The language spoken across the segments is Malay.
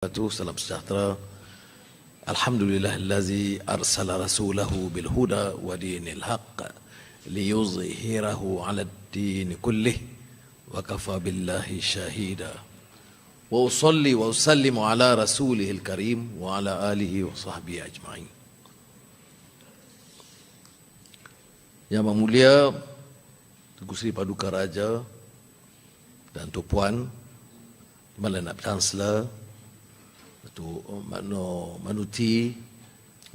Salam sejahtera. Alhamdulillahillazi arsala rasulahu bil huda wa dinil haqq liyuzhirahu 'alad din kullih wa kafa billahi shahida. Wa usalli wa usallimu ala rasulihil karim wa ala alihi wa sahbihi ajma'in. Yang mulia Tugu Sri Paduka Raja dan Tuan Malaikat Chancellor, Datuk Makno Manuti,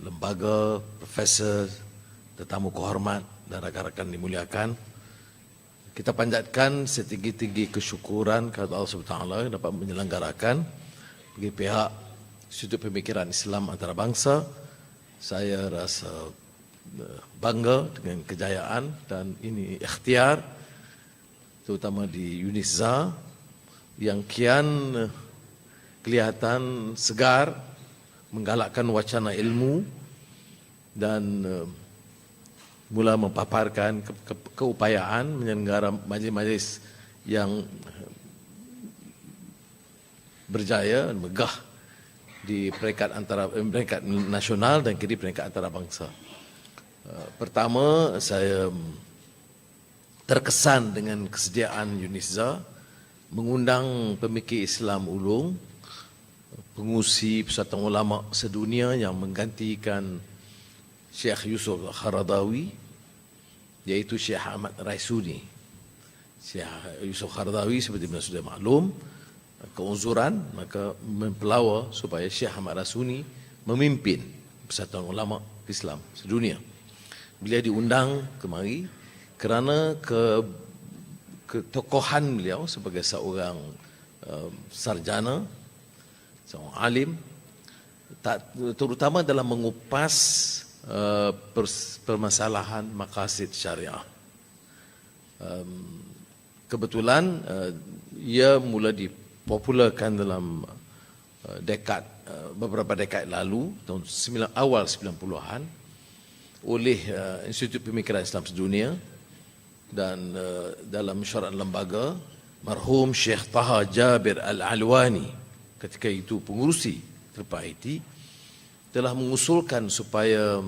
lembaga, profesor, tetamu kehormat dan rakan-rakan dimuliakan, kita panjatkan setinggi-tinggi kesyukuran kepada Allah SWT dapat menyelenggarakan bagi pihak Institut Pemikiran Islam Antarabangsa. Saya rasa bangga dengan kejayaan dan ini ikhtiar terutama di UNISZA yang kian kelihatan segar menggalakkan wacana ilmu dan mula memaparkan keupayaan menyelenggara majlis-majlis yang berjaya dan megah di peringkat nasional dan kini peringkat antarabangsa. Pertama, saya terkesan dengan kesediaan UNISZA mengundang pemikir Islam ulung, pengurusi Persatuan Ulama Sedunia yang menggantikan Syekh Yusuf Qaradawi, iaitu Syekh Ahmad Raisuni. Syekh Yusuf Qaradawi seperti mana sudah maklum, keuzuran, maka mempelawa supaya Syekh Ahmad Raisuni memimpin Persatuan Ulama Islam Sedunia. Beliau diundang kemari kerana ketokohan beliau sebagai seorang sarjana, seorang alim, terutama dalam mengupas permasalahan maqasid syariah. Kebetulan ia mula dipopularkan dalam beberapa dekad lalu, tahun awal 90-an, oleh Institut Pemikiran Islam Sedunia, dan dalam mesyuarat lembaga marhum Syekh Taha Jabir Al-Alwani ketika itu pengurusi terpaiti telah mengusulkan supaya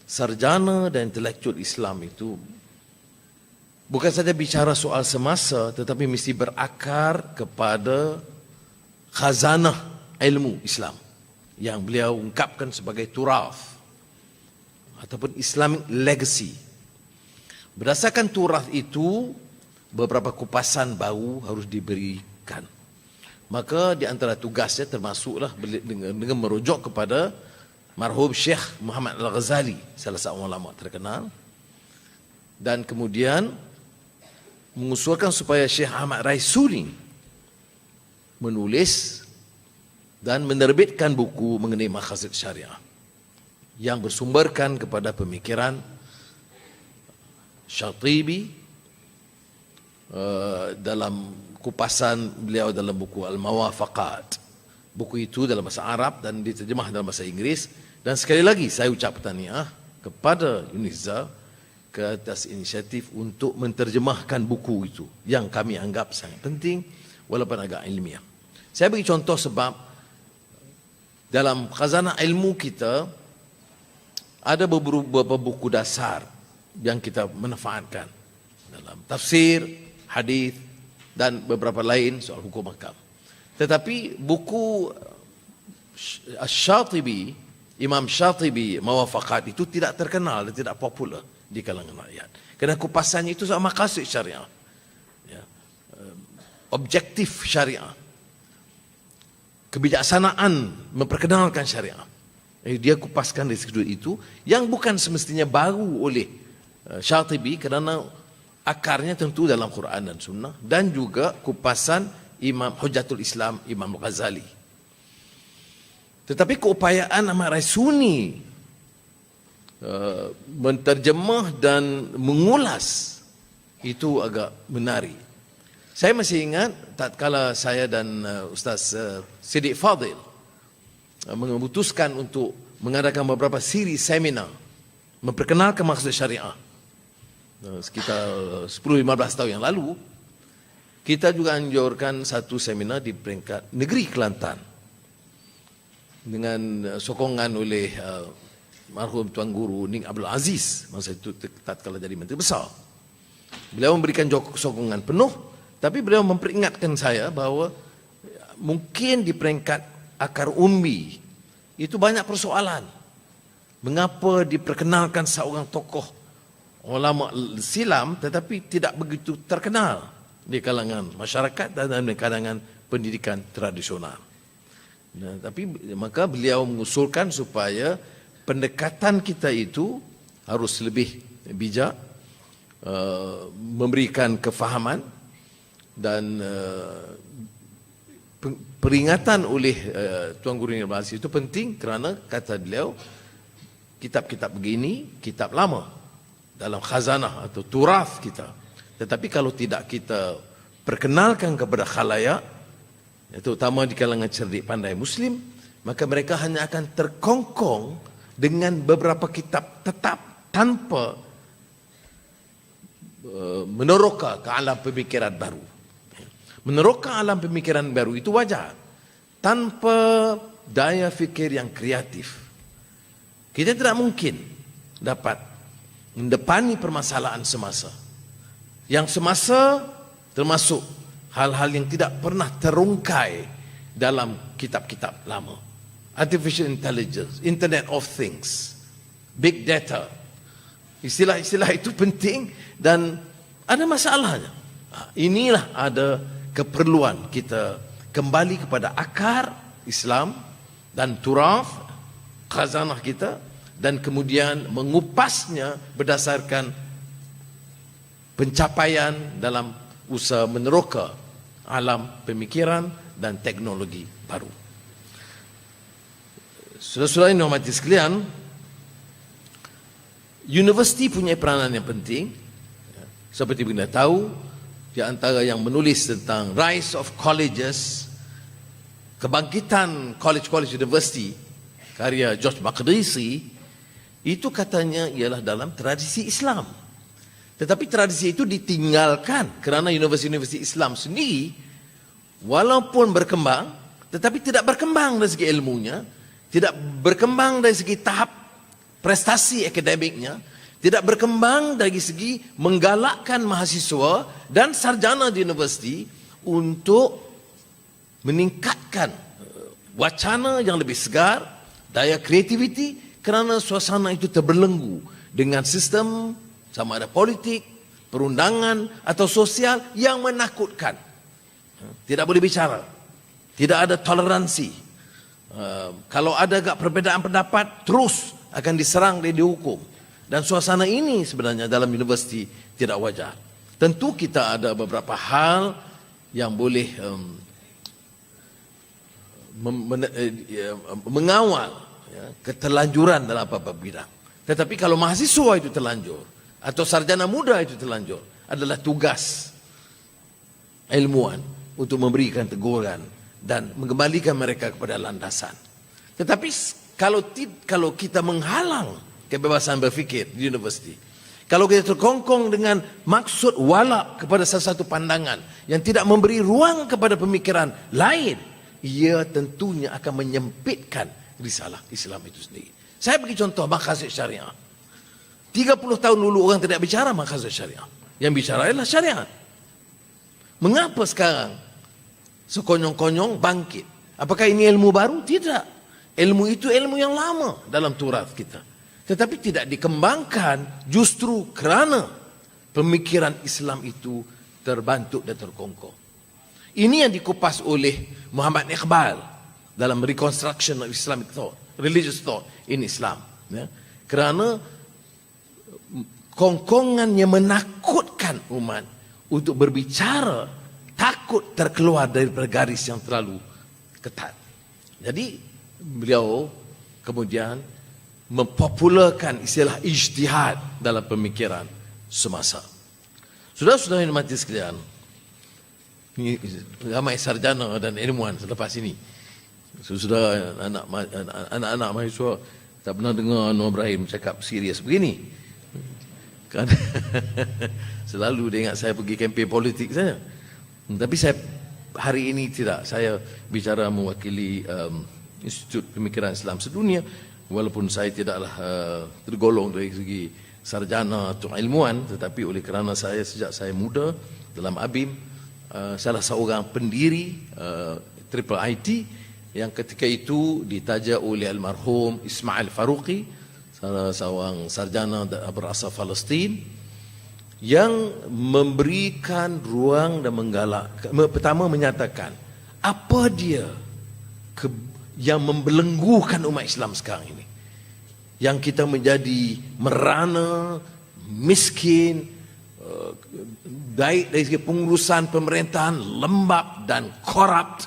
sarjana dan intelektual Islam itu bukan saja bicara soal semasa tetapi mesti berakar kepada khazanah ilmu Islam yang beliau ungkapkan sebagai turaf ataupun Islamic legacy. Berdasarkan turaf itu, beberapa kupasan baru harus diberikan. Maka di antara tugasnya termasuklah dengan merujuk kepada marhum Syekh Muhammad Al-Ghazali, salah seorang ulama terkenal, dan kemudian mengusulkan supaya Syekh Ahmad Raisuni menulis dan menerbitkan buku mengenai maqasid syariah yang bersumberkan kepada pemikiran Syatibi dalam kupasan beliau dalam buku Al-Mawafaqat. Buku itu dalam bahasa Arab dan diterjemah dalam bahasa Inggris. Dan sekali lagi saya ucap tahniah kepada UNISZA ke atas inisiatif untuk menterjemahkan buku itu yang kami anggap sangat penting walaupun agak ilmiah. Saya bagi contoh sebab dalam khazanah ilmu kita ada beberapa buku dasar yang kita manfaatkan dalam tafsir, hadis dan beberapa lain soal hukum ahkam. Tetapi buku Syatibi, Imam Syatibi Mawafaqat itu tidak terkenal dan tidak popular di kalangan rakyat. Kerana kupasannya itu soal maqasid syariah, ya, objektif syariah, kebijaksanaan memperkenalkan syariah. Dia kupaskan dari sudut itu yang bukan semestinya baru oleh Syatibi kerana akarnya tentu dalam Quran dan Sunnah, dan juga kupasan Imam Hujjatul Islam Imam Ghazali. Tetapi keupayaan Ahmad Raisuni menterjemah dan mengulas itu agak menarik. Saya masih ingat tatkala saya dan Ustaz Siddiq Fadil memutuskan untuk mengadakan beberapa siri seminar memperkenalkan maqasid syariah sekitar 10-15 tahun yang lalu, kita juga anjurkan satu seminar di peringkat negeri Kelantan dengan sokongan oleh marhum Tuan Guru Ning Abdul Aziz masa itu tatkala jadi Menteri Besar. Beliau memberikan sokongan penuh, tapi beliau memperingatkan saya bahawa mungkin di peringkat akar umbi itu banyak persoalan. Mengapa diperkenalkan seorang tokoh ulama silam tetapi tidak begitu terkenal di kalangan masyarakat dan di kalangan pendidikan tradisional. Nah, tapi maka beliau mengusulkan supaya pendekatan kita itu harus lebih bijak, memberikan kefahaman dan peringatan oleh Tuan Guru Abdul Aziz itu penting kerana kata beliau kitab-kitab begini kitab lama dalam khazanah atau turaf kita, tetapi kalau tidak kita perkenalkan kepada khalayak, terutama di kalangan cerdik pandai Muslim, maka mereka hanya akan terkongkong dengan beberapa kitab tetap tanpa meneroka ke alam pemikiran baru. Meneroka alam pemikiran baru itu wajar, tanpa daya fikir yang kreatif kita tidak mungkin dapat mendepani permasalahan semasa. Yang semasa termasuk hal-hal yang tidak pernah terungkai dalam kitab-kitab lama. Artificial intelligence, Internet of Things, Big Data. Istilah-istilah itu penting dan ada masalahnya. Inilah ada keperluan kita kembali kepada akar Islam dan turaf khazanah kita dan kemudian mengupasnya berdasarkan pencapaian dalam usaha meneroka alam pemikiran dan teknologi baru. Saudara-saudara yang dihormati sekalian, universiti punya peranan yang penting. Seperti kita tahu, di antara yang menulis tentang rise of colleges, kebangkitan college university, karya George Makdisi, itu katanya ialah dalam tradisi Islam. Tetapi tradisi itu ditinggalkan kerana universiti-universiti Islam sendiri walaupun berkembang, tetapi tidak berkembang dari segi ilmunya, tidak berkembang dari segi tahap prestasi akademiknya, tidak berkembang dari segi menggalakkan mahasiswa dan sarjana di universiti untuk meningkatkan wacana yang lebih segar, daya kreativiti, kerana suasana itu terbelenggu dengan sistem sama ada politik, perundangan atau sosial yang menakutkan. Tidak boleh bicara, tidak ada toleransi. Kalau ada agak perbezaan pendapat, terus akan diserang dan dihukum. Dan suasana ini sebenarnya dalam universiti tidak wajar. Tentu kita ada beberapa hal yang boleh mengawal keterlanjuran dalam apa-apa bidang. Tetapi kalau mahasiswa itu terlanjur atau sarjana muda itu terlanjur, adalah tugas ilmuwan untuk memberikan teguran dan mengembalikan mereka kepada landasan. Tetapi kalau kita menghalang kebebasan berfikir di universiti, kalau kita terkongkong dengan maksud walak kepada salah satu pandangan yang tidak memberi ruang kepada pemikiran lain, ia tentunya akan menyempitkan risalah Islam itu sendiri. Saya bagi contoh maqasid syariah. 30 tahun dulu orang tidak bicara maqasid syariah. Yang bicara adalah syariat. Mengapa sekarang sekonyong-konyong bangkit? Apakah ini ilmu baru? Tidak. Ilmu itu ilmu yang lama dalam turas kita. Tetapi tidak dikembangkan justru kerana pemikiran Islam itu terbantuk dan terkongkong. Ini yang dikupas oleh Muhammad Iqbal dalam Reconstruction of Islamic Thought, Religious Thought in Islam. Ya. Kerana kongkongannya menakutkan umat untuk berbicara, takut terkeluar dari garis yang terlalu ketat. Jadi beliau kemudian mempopularkan istilah ijtihad dalam pemikiran semasa. Saudara-saudara yang mati sekalian, ramai sarjana dan ilmuwan selepas ini. Sudah anak-anak mahasiswa tak pernah dengar Anwar Ibrahim cakap serius begini. Kan selalu dia ingat saya pergi kempen politik saja. Tapi saya hari ini tidak. Saya bicara mewakili Institut Pemikiran Islam Sedunia, walaupun saya tidaklah tergolong dari segi sarjana atau ilmuwan, tetapi oleh kerana saya sejak saya muda dalam ABIM, salah seorang pendiri Triple IT yang ketika itu ditaja oleh almarhum Ismail Faruqi, salah seorang sarjana berasal Palestin, yang memberikan ruang dan menggalakkan, pertama menyatakan apa dia yang membelenggukan umat Islam sekarang ini, yang kita menjadi merana, miskin, baik dari segi pengurusan pemerintahan lembab dan korup,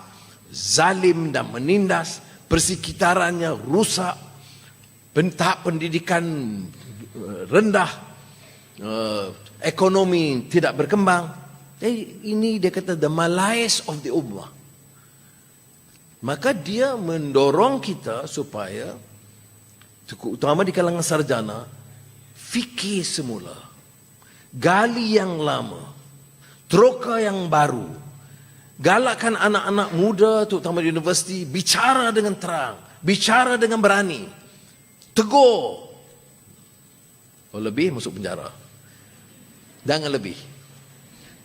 zalim dan menindas, persekitarannya rusak, tahap pendidikan rendah, ekonomi tidak berkembang. Jadi ini dia kata the malaise of the ummah. Maka dia mendorong kita supaya, terutama di kalangan sarjana, fikir semula, gali yang lama, teroka yang baru, galakkan anak-anak muda terutama di universiti bicara dengan terang, bicara dengan berani, tegur. Kalau lebih masuk penjara, jangan lebih.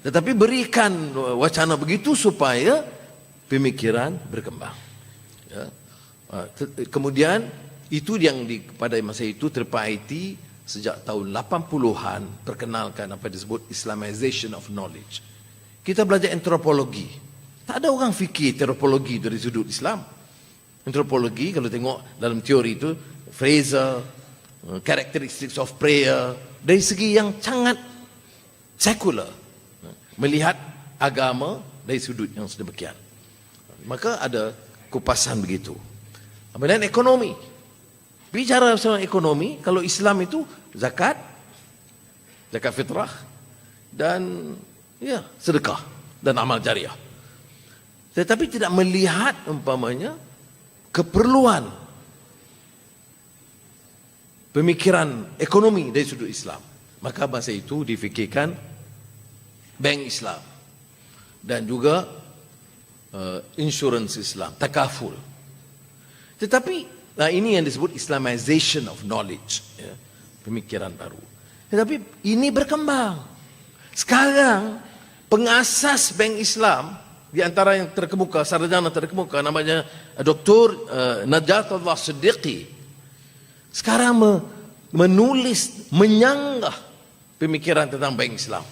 Tetapi berikan wacana begitu supaya pemikiran berkembang. Ya. Kemudian itu yang pada masa itu Triple IT sejak tahun 80-an perkenalkan apa disebut Islamization of knowledge. Kita belajar antropologi. Tak ada orang fikir antropologi dari sudut Islam. Antropologi kalau tengok dalam teori itu, Fraser, characteristics of prayer, dari segi yang sangat sekular, melihat agama dari sudut yang sedemikian. Maka ada kupasan begitu. Kemudian ekonomi. Bicara soal ekonomi, kalau Islam itu zakat fitrah, dan ya sedekah dan amal jariah. Tetapi tidak melihat umpamanya keperluan pemikiran ekonomi dari sudut Islam. Maka masa itu difikirkan bank Islam dan juga insurance Islam, takaful. Tetapi ini yang disebut Islamization of knowledge, ya, pemikiran baru. Tetapi ini berkembang. Sekarang pengasas bank Islam di antara yang terkemuka, sarjana terkemuka, namanya Dr. Najatullah Siddiqi, sekarang menulis, menyanggah pemikiran tentang bank Islam.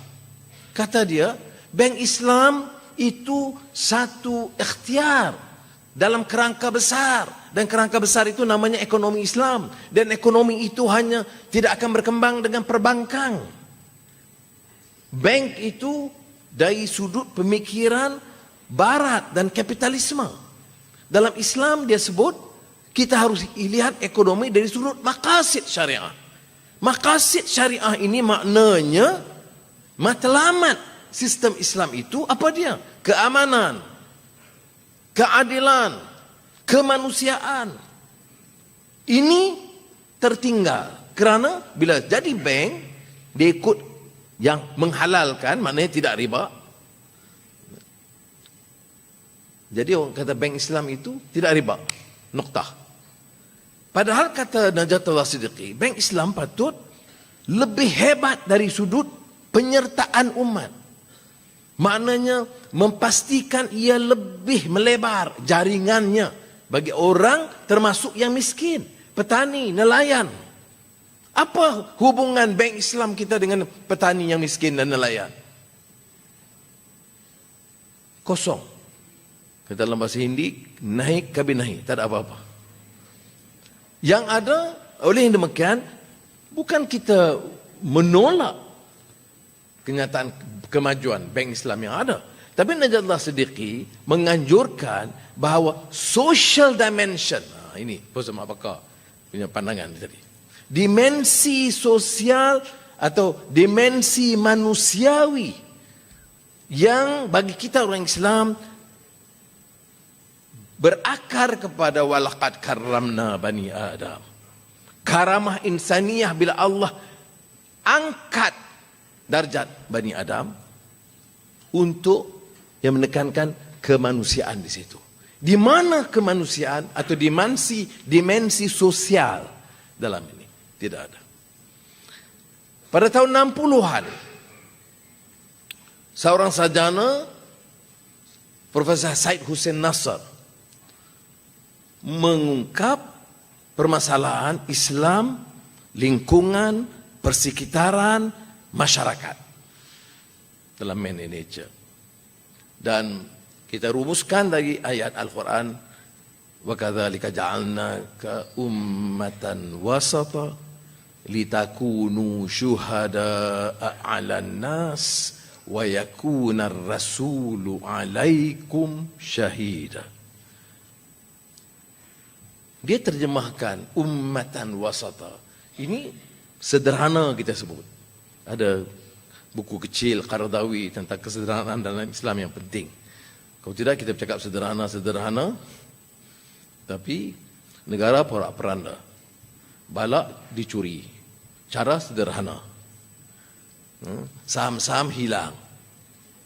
Kata dia, bank Islam itu satu ikhtiar dalam kerangka besar, dan kerangka besar itu namanya ekonomi Islam, dan ekonomi itu hanya tidak akan berkembang dengan perbankan. Bank itu dari sudut pemikiran barat dan kapitalisme. Dalam Islam dia sebut kita harus lihat ekonomi dari sudut maqasid syariah. Maqasid syariah ini maknanya matlamat sistem Islam itu apa dia? Keamanan, keadilan, kemanusiaan. Ini tertinggal kerana bila jadi bank dia ikut yang menghalalkan, maknanya tidak riba. Jadi orang kata bank Islam itu tidak riba, noktah. Padahal kata Najatullah Siddiqi, bank Islam patut lebih hebat dari sudut penyertaan umat. Maknanya memastikan ia lebih melebar jaringannya bagi orang termasuk yang miskin, petani, nelayan. Apa hubungan bank Islam kita dengan petani yang miskin dan nelayan? Kosong. Kata dalam bahasa Hindi, naik kabinahi, tak ada apa-apa. Yang ada, oleh yang demikian, bukan kita menolak kenyataan kemajuan bank Islam yang ada, tapi Najatullah Siddiqi menganjurkan bahawa social dimension, ini Profesor Mak Bakar punya pandangan tadi, dimensi sosial atau dimensi manusiawi yang bagi kita orang Islam berakar kepada walaqad karramna bani Adam. Karamah insaniyah bila Allah angkat darjat Bani Adam untuk yang menekankan kemanusiaan di situ. Di mana kemanusiaan atau dimensi sosial dalam ini? Tidak ada. Pada tahun 60-an, seorang sarjana, Profesor Syed Hussein Nasr, mengungkap permasalahan Islam, lingkungan, persekitaran, masyarakat dalam Man and Nature. Dan kita rumuskan dari ayat Al-Quran, wa kadzalika ja'alnaka ummatan wasata litakunu syuhada'a 'alan nas wa yakuna ar-rasulu 'alaikum syahida. Dia terjemahkan ummatan wasata. Ini sederhana kita sebut. Ada buku kecil Qaradawi tentang kesederhanaan dalam Islam yang penting. Kalau tidak kita bercakap sederhana, tapi negara porak-peranda, balak dicuri, cara sederhana, saham-saham hilang,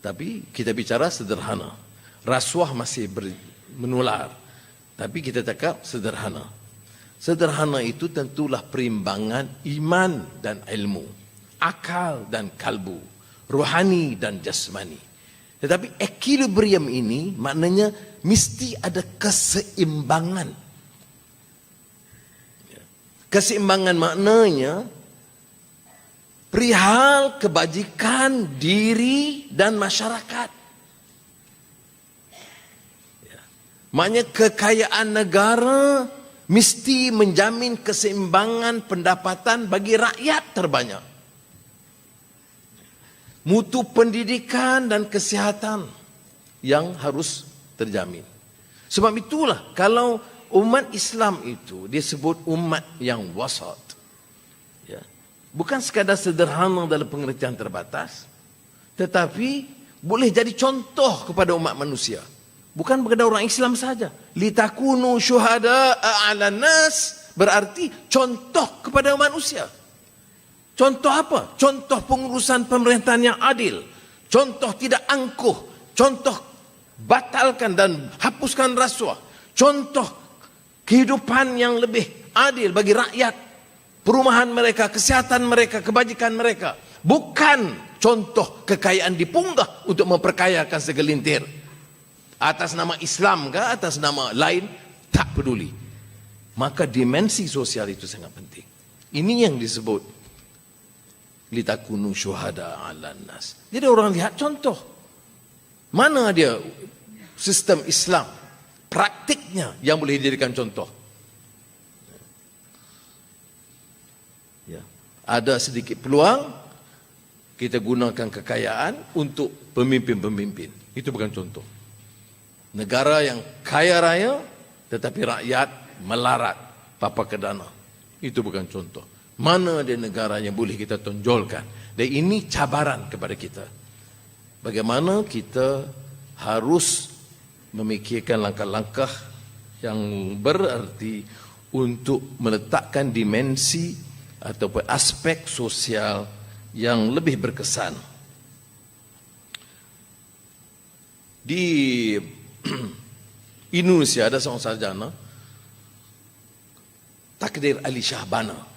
tapi kita bicara sederhana. Rasuah masih menular, tapi kita cakap sederhana. Sederhana itu tentulah perimbangan iman dan ilmu, akal dan kalbu, rohani dan jasmani. Tetapi equilibrium ini maknanya mesti ada keseimbangan. Keseimbangan maknanya perihal kebajikan diri dan masyarakat. Maknanya kekayaan negara mesti menjamin keseimbangan pendapatan bagi rakyat terbanyak. Mutu pendidikan dan kesihatan yang harus terjamin. Sebab itulah kalau umat Islam itu disebut umat yang wasat, ya, bukan sekadar sederhana dalam pengertian terbatas, tetapi boleh jadi contoh kepada umat manusia. Bukan kepada orang Islam saja. Litakunu syuhada'a 'alan nas berarti contoh kepada manusia. Contoh apa? Contoh pengurusan pemerintahan yang adil. Contoh tidak angkuh. Contoh batalkan dan hapuskan rasuah. Contoh kehidupan yang lebih adil bagi rakyat. Perumahan mereka, kesihatan mereka, kebajikan mereka. Bukan contoh kekayaan dipunggah untuk memperkayakan segelintir. Atas nama Islam ke, atas nama lain, tak peduli. Maka dimensi sosial itu sangat penting. Ini yang disebut litakunu syuhada 'alan nas. Jadi orang lihat contoh. Mana dia sistem Islam praktiknya yang boleh dijadikan contoh. Ya. Ada sedikit peluang kita gunakan kekayaan untuk pemimpin-pemimpin. Itu bukan contoh. Negara yang kaya raya tetapi rakyat melarat papa kedana. Itu bukan contoh. Mana ada negara yang boleh kita tonjolkan. Dan ini cabaran kepada kita. Bagaimana kita harus memikirkan langkah-langkah yang berarti untuk meletakkan dimensi ataupun aspek sosial yang lebih berkesan. Di Indonesia ada seorang sarjana, Takdir Ali Shahbana,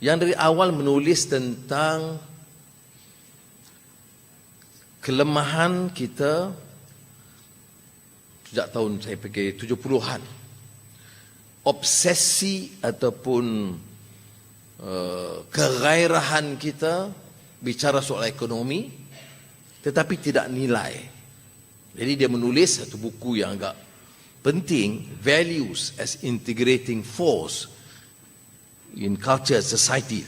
yang dari awal menulis tentang kelemahan kita sejak tahun saya fikir 70-an. Obsesi ataupun kegairahan kita bicara soal ekonomi tetapi tidak nilai. Jadi dia menulis satu buku yang agak penting, Values as Integrating Force in Culture Society.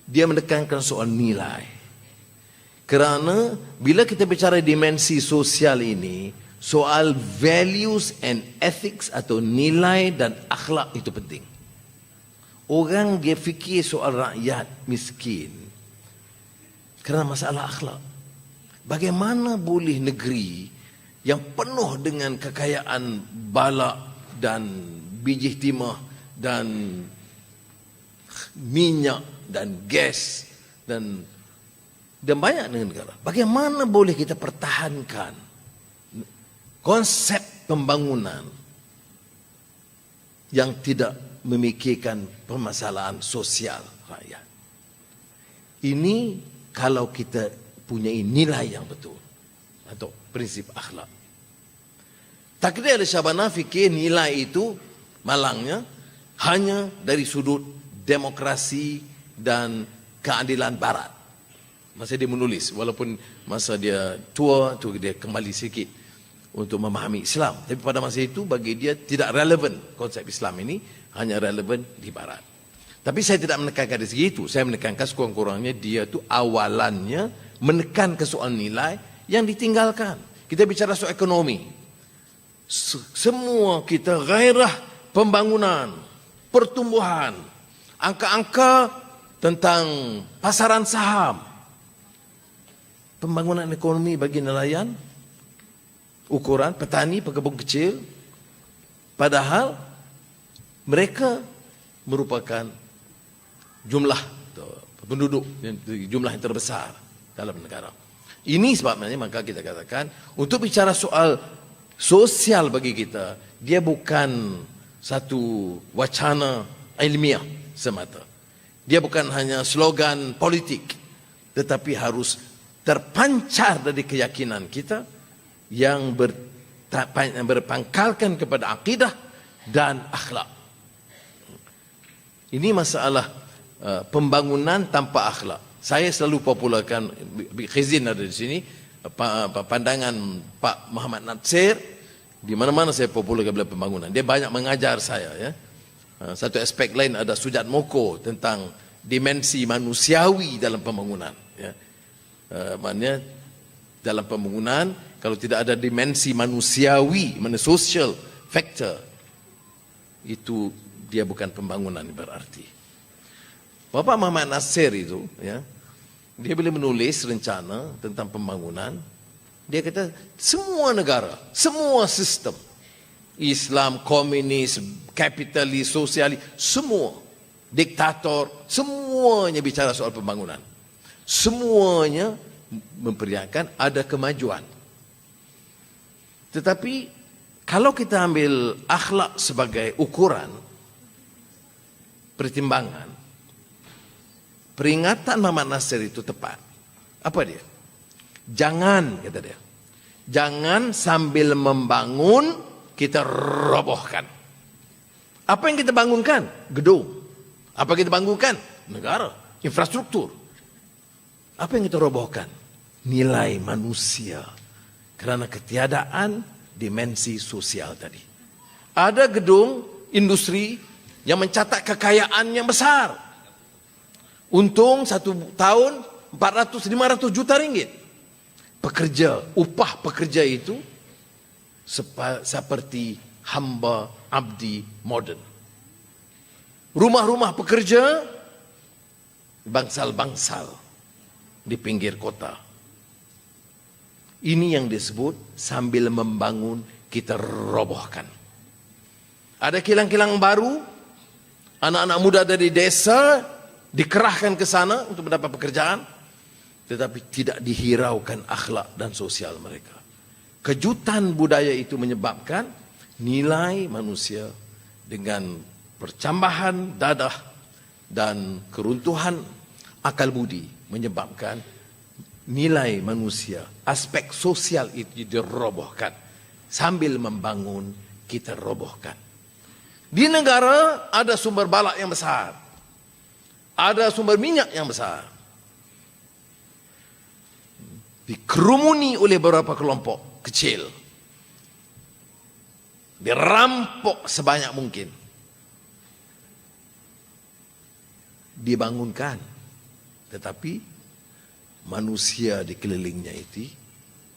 Dia menekankan soal nilai. Kerana bila kita bicara dimensi sosial ini, soal values and ethics atau nilai dan akhlak itu penting. Orang dia fikir soal rakyat miskin kerana masalah akhlak. Bagaimana boleh negeri yang penuh dengan kekayaan balak dan biji timah dan minyak dan gas dan banyak negara. Bagaimana boleh kita pertahankan konsep pembangunan yang tidak memikirkan permasalahan sosial rakyat. Ini kalau kita punya nilai yang betul atau prinsip akhlak. Takdir al-Syabana fikir nilai itu malangnya hanya dari sudut demokrasi dan keadilan barat. Masa dia menulis, walaupun masa dia tua tu dia kembali sikit untuk memahami Islam. Tapi pada masa itu bagi dia tidak relevan konsep Islam ini, hanya relevan di barat. Tapi saya tidak menekankan dari segi itu. Saya menekankan sekurang-kurangnya dia tu awalannya menekan ke soal nilai yang ditinggalkan. Kita bicara soal ekonomi. Semua kita gairah pembangunan, pertumbuhan, angka-angka tentang pasaran saham, pembangunan ekonomi bagi nelayan, ukuran petani, pekebun kecil, padahal mereka merupakan jumlah penduduk, jumlah yang terbesar dalam negara. Ini sebabnya maka kita katakan untuk bicara soal sosial bagi kita, dia bukan satu wacana ilmiah semata. Dia bukan hanya slogan politik, tetapi harus terpancar dari keyakinan kita yang berpangkalkan kepada akidah dan akhlak. Ini masalah pembangunan tanpa akhlak. Saya selalu popularkan, Khizin ada di sini, pandangan Pak Muhammad Natsir. Di mana-mana saya popularkan bila pembangunan. Dia banyak mengajar saya. Ya. Satu aspek lain ada Sujat Moko tentang dimensi manusiawi dalam pembangunan. Ya. Maknanya dalam pembangunan kalau tidak ada dimensi manusiawi, social factor, itu dia bukan pembangunan berarti. Bapak Muhammad Nasir itu, ya, dia bila menulis rencana tentang pembangunan, dia kata semua negara, semua sistem, Islam, komunis, kapitalis, sosialis, semua diktator, semuanya bicara soal pembangunan. Semuanya memperlihatkan ada kemajuan. Tetapi kalau kita ambil akhlak sebagai ukuran pertimbangan, peringatan Muhammad Nasir itu tepat. Apa dia? Jangan, kata dia, jangan sambil membangun kita robohkan. Apa yang kita bangunkan? Gedung. Apa yang kita bangunkan? Negara, infrastruktur. Apa yang kita robohkan? Nilai manusia. Kerana ketiadaan dimensi sosial tadi. Ada gedung industri yang mencatat kekayaan yang besar. Untung satu tahun 400-500 juta ringgit. Pekerja, upah pekerja itu seperti hamba abdi moden. Rumah-rumah pekerja bangsal-bangsal di pinggir kota. Ini yang disebut sambil membangun kita robohkan. Ada kilang-kilang baru, anak-anak muda dari desa dikerahkan ke sana untuk mendapat pekerjaan, tetapi tidak dihiraukan akhlak dan sosial mereka. Kejutan budaya itu menyebabkan nilai manusia dengan percambahan dadah dan keruntuhan akal budi menyebabkan nilai manusia, aspek sosial itu dirobohkan. Sambil membangun, kita robohkan. Di negara ada sumber balak yang besar. Ada sumber minyak yang besar. Dikerumuni oleh beberapa kelompok kecil. Dirampok sebanyak mungkin. Dibangunkan. Tetapi manusia di kelilingnya itu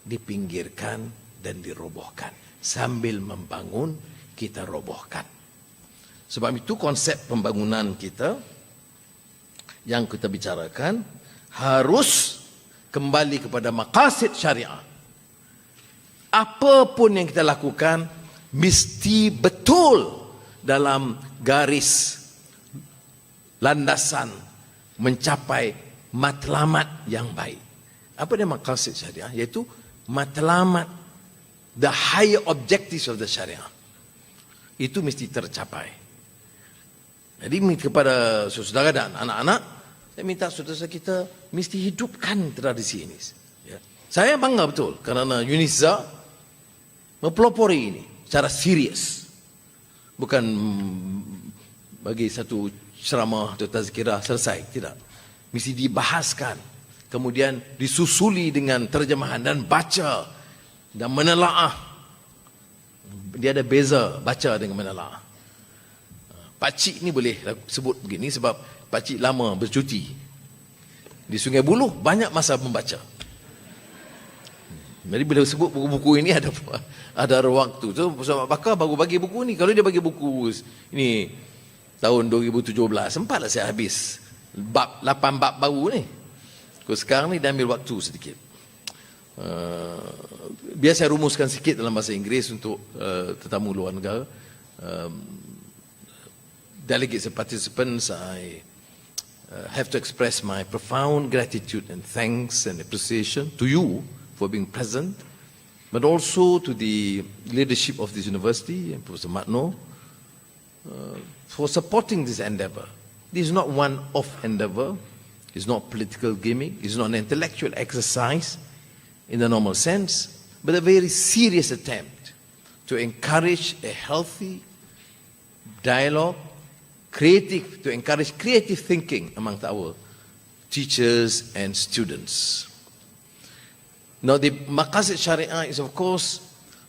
dipinggirkan dan dirobohkan. Sambil membangun, kita robohkan. Sebab itu konsep pembangunan kita yang kita bicarakan harus kembali kepada maqasid syariah. Apapun yang kita lakukan mesti betul dalam garis landasan mencapai matlamat yang baik. Apa dia maqasid syariah? Yaitu matlamat the higher objectives of the Syariah. Itu mesti tercapai. Jadi kepada saudara dan anak-anak, saya minta saudara kita mesti hidupkan tradisi ini. Ya. Saya bangga betul kerana UNISA mempelopori ini secara serius. Bukan bagi satu ceramah atau tazkirah selesai, tidak. Mesti dibahaskan, kemudian disusuli dengan terjemahan dan baca dan menelaah. Dia ada beza baca dengan menelaah. Pakcik ni boleh sebut begini sebab pakcik lama bercuti di Sungai Buloh, banyak masa membaca. Jadi bila sebut buku-buku ini ada waktu. So Ustaz Bakar baru bagi buku ni. Kalau dia bagi buku ini tahun 2017, sempatlah saya habis 8 bab baru ni. Sekarang ni dah ambil waktu sedikit. Biar saya rumuskan sikit dalam bahasa Inggeris untuk tetamu luar negara. Delegates and participants, I have to express my profound gratitude and thanks and appreciation to you for being present, but also to the leadership of this university and Professor Matno for supporting this endeavor. This is not one-off endeavor. It's not political gimmick. It's not an intellectual exercise in the normal sense, but a very serious attempt to encourage a healthy dialogue, to encourage creative thinking amongst our teachers and students. Now, the Maqasid Sharia is, of course,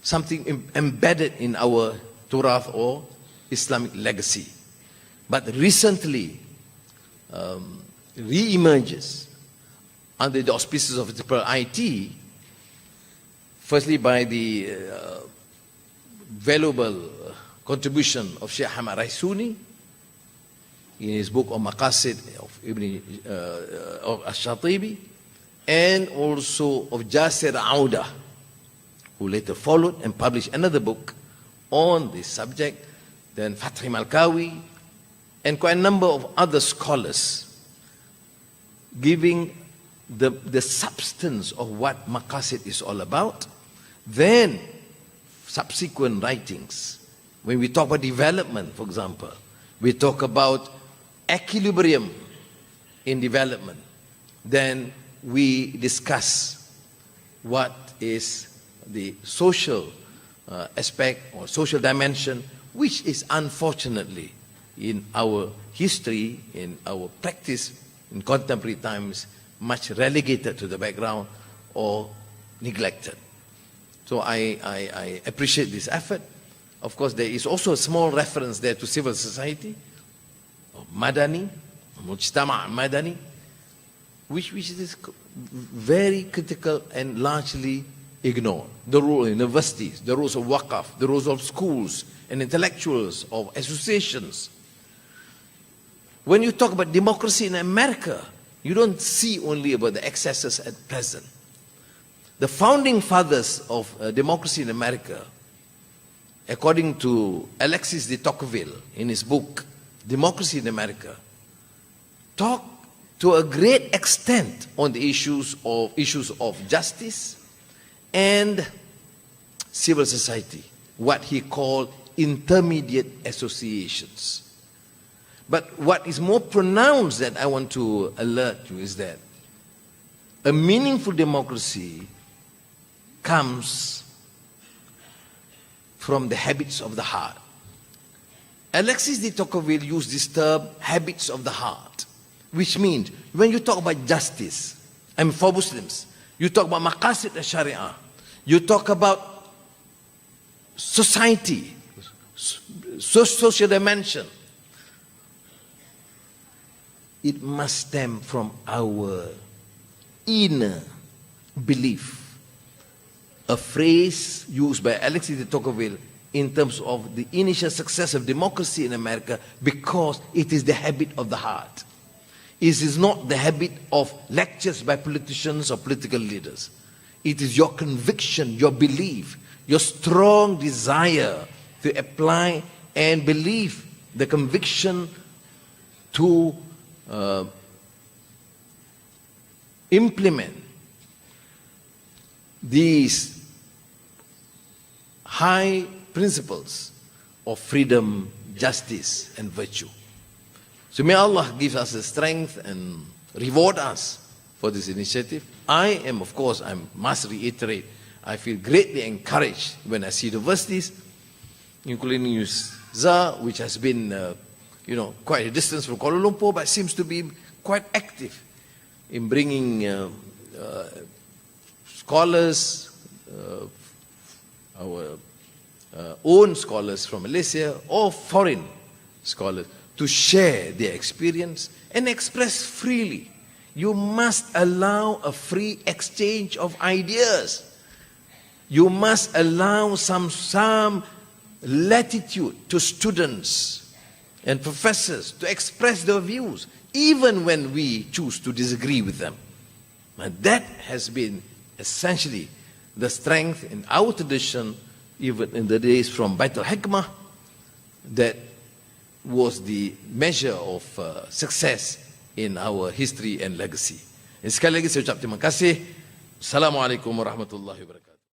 something embedded in our Turath or Islamic legacy, but recently re-emerges under the auspices of the IT, firstly by the valuable contribution of Sheikh Ahmad Raisuni in his book on Maqasid of of Ash-Shatibi, and also of Jasir Auda, who later followed and published another book on this subject, then Fathi Malkawi, and quite a number of other scholars giving the substance of what Maqasid is all about. Then subsequent writings, when we talk about development, for example, we talk about equilibrium in development, then we discuss what is the social aspect or social dimension, which is unfortunately in our history, in our practice, in contemporary times, much relegated to the background or neglected. So I appreciate this effort. Of course, there is also a small reference there to civil society, Madani, Mujtama' Madani, which is very critical and largely ignored. The role of universities, the roles of Waqaf, the roles of schools and intellectuals, of associations. When you talk about democracy in America, you don't see only about the excesses at present. The founding fathers of democracy in America, according to Alexis de Tocqueville in his book, Democracy in America, talk to a great extent on the issues of justice and civil society, what he called intermediate associations. But what is more pronounced that I want to alert you is that a meaningful democracy comes from the habits of the heart. Alexis de Tocqueville used this term, habits of the heart, which means when you talk about justice, and for Muslims, you talk about Maqasid al-Sharia, you talk about society, social dimension, it must stem from our inner belief. A phrase used by Alexis de Tocqueville in terms of the initial success of democracy in America, because it is the habit of the heart. It is not the habit of lectures by politicians or political leaders. It is your conviction, your belief, your strong desire to apply and believe the conviction to implement these high principles of freedom, justice, and virtue. So may Allah give us the strength and reward us for this initiative. I must reiterate, I feel greatly encouraged when I see universities, including UNIZA, which has been, quite a distance from Kuala Lumpur, but seems to be quite active in bringing scholars, our own scholars from Malaysia or foreign scholars, to share their experience and express freely. You must allow a free exchange of ideas. You must allow some latitude to students and professors to express their views, even when we choose to disagree with them. And that has been essentially the strength in our tradition, even in the days from Baitul Hikmah, that was the measure of success in our history and legacy. Sekali lagi saya ucap terima kasih. Assalamualaikum warahmatullahi wabarakatuh.